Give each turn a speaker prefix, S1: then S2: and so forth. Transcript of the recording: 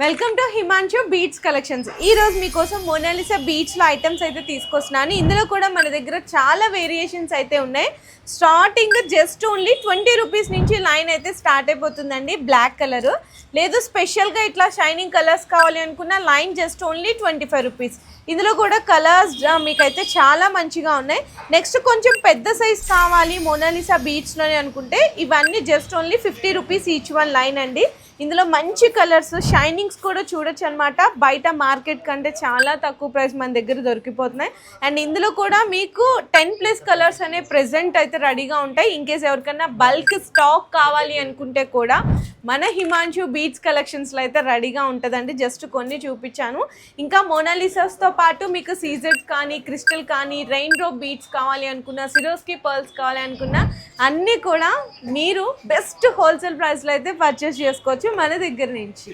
S1: Welcome to Himanshu beats collections. ఈ రోజు మీకోసం మోనాలిసా బీచ్లో ఐటమ్స్ అయితే తీసుకొస్తున్నాను. ఇందులో కూడా మన దగ్గర చాలా వేరియేషన్స్ అయితే ఉన్నాయి. స్టార్టింగ్ జస్ట్ ఓన్లీ 20 రూపీస్ నుంచి లైన్ అయితే స్టార్ట్ అయిపోతుందండి. బ్లాక్ కలర్ లేదు, స్పెషల్గా ఇట్లా షైనింగ్ కలర్స్ కావాలి అనుకున్న లైన్ జస్ట్ ఓన్లీ 25 రూపీస్. ఇందులో కూడా కలర్స్ మీకైతే చాలా మంచిగా ఉన్నాయి. నెక్స్ట్ కొంచెం పెద్ద సైజ్ కావాలి మోనాలిసా బీచ్లోనే అనుకుంటే ఇవన్నీ just only 50 rupees each one line అండి. ఇందులో మంచి కలర్స్ షైనింగ్స్ కూడా చూడొచ్చు అనమాట. బయట మార్కెట్ కంటే చాలా తక్కువ ప్రైస్ మన దగ్గర దొరికిపోతున్నాయి. అండ్ ఇందులో కూడా మీకు 10+ కలర్స్ అనే ప్రెజెంట్ అయితే రెడీగా ఉంటాయి. ఇన్ కేస్ ఎవరికైనా బల్క్ స్టాక్ కావాలి అనుకుంటే కూడా మన హిమాంశు బీట్స్ కలెక్షన్స్లో అయితే రెడీగా ఉంటుందండి. జస్ట్ కొన్ని చూపించాను. ఇంకా మోనాలిసాస్తో పాటు మీకు సీజెడ్స్ కానీ, క్రిస్టల్ కానీ, రెయిన్ డ్రాప్ బీట్స్ కావాలి అనుకున్న, సిరోస్కి పర్ల్స్ కావాలి అనుకున్న అన్నీ కూడా మీరు బెస్ట్ హోల్సేల్ ప్రైస్లో అయితే పర్చేస్ చేసుకోవచ్చు మన దగ్గర నుంచి.